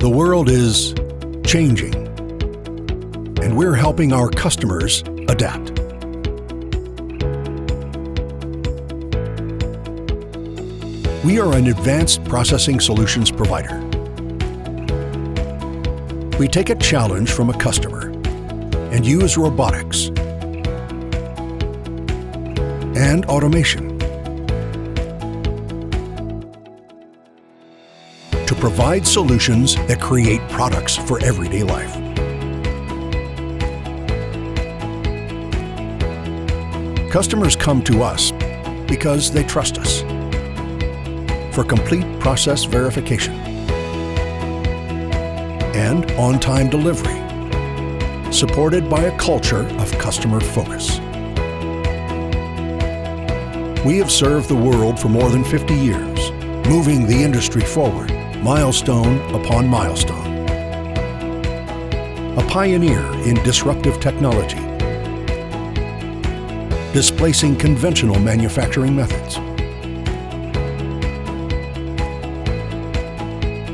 The world is changing, and we're helping our customers adapt. We are an advanced processing solutions provider. We take a challenge from a customer and use robotics and automation to provide solutions that create products for everyday life. Customers come to us because they trust us for complete process verification and on-time delivery, supported by a culture of customer focus. We have served the world for more than 50 years, moving the industry forward, milestone upon milestone. A pioneer in disruptive technology, displacing conventional manufacturing methods.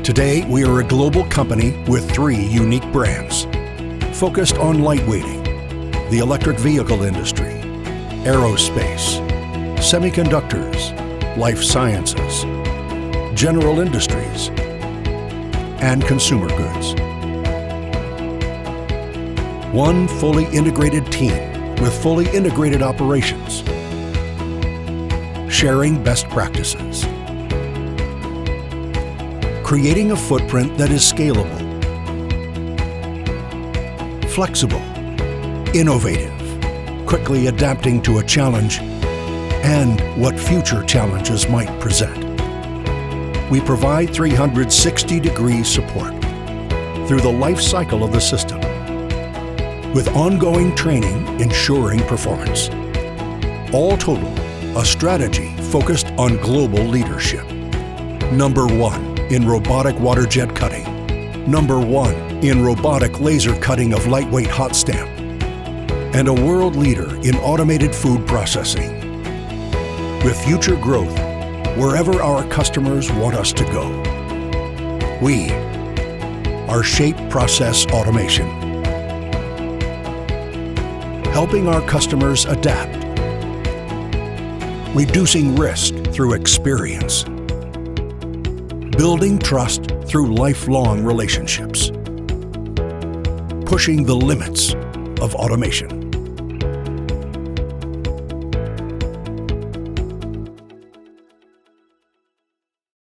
Today, we are a global company with 3 unique brands, focused on lightweighting, the electric vehicle industry, aerospace, semiconductors, life sciences, general industries, and consumer goods. One fully integrated team with fully integrated operations, sharing best practices, creating a footprint that is scalable, flexible, innovative, quickly adapting to a challenge and what future challenges might present. We provide 360-degree support through the life cycle of the system, with ongoing training ensuring performance. All total, a strategy focused on global leadership. Number 1 in robotic waterjet cutting. Number 1 in robotic laser cutting of lightweight hot stamp. And a world leader in automated food processing. With future growth wherever our customers want us to go. We are Shape Process Automation, helping our customers adapt, reducing risk through experience, building trust through lifelong relationships, pushing the limits of automation.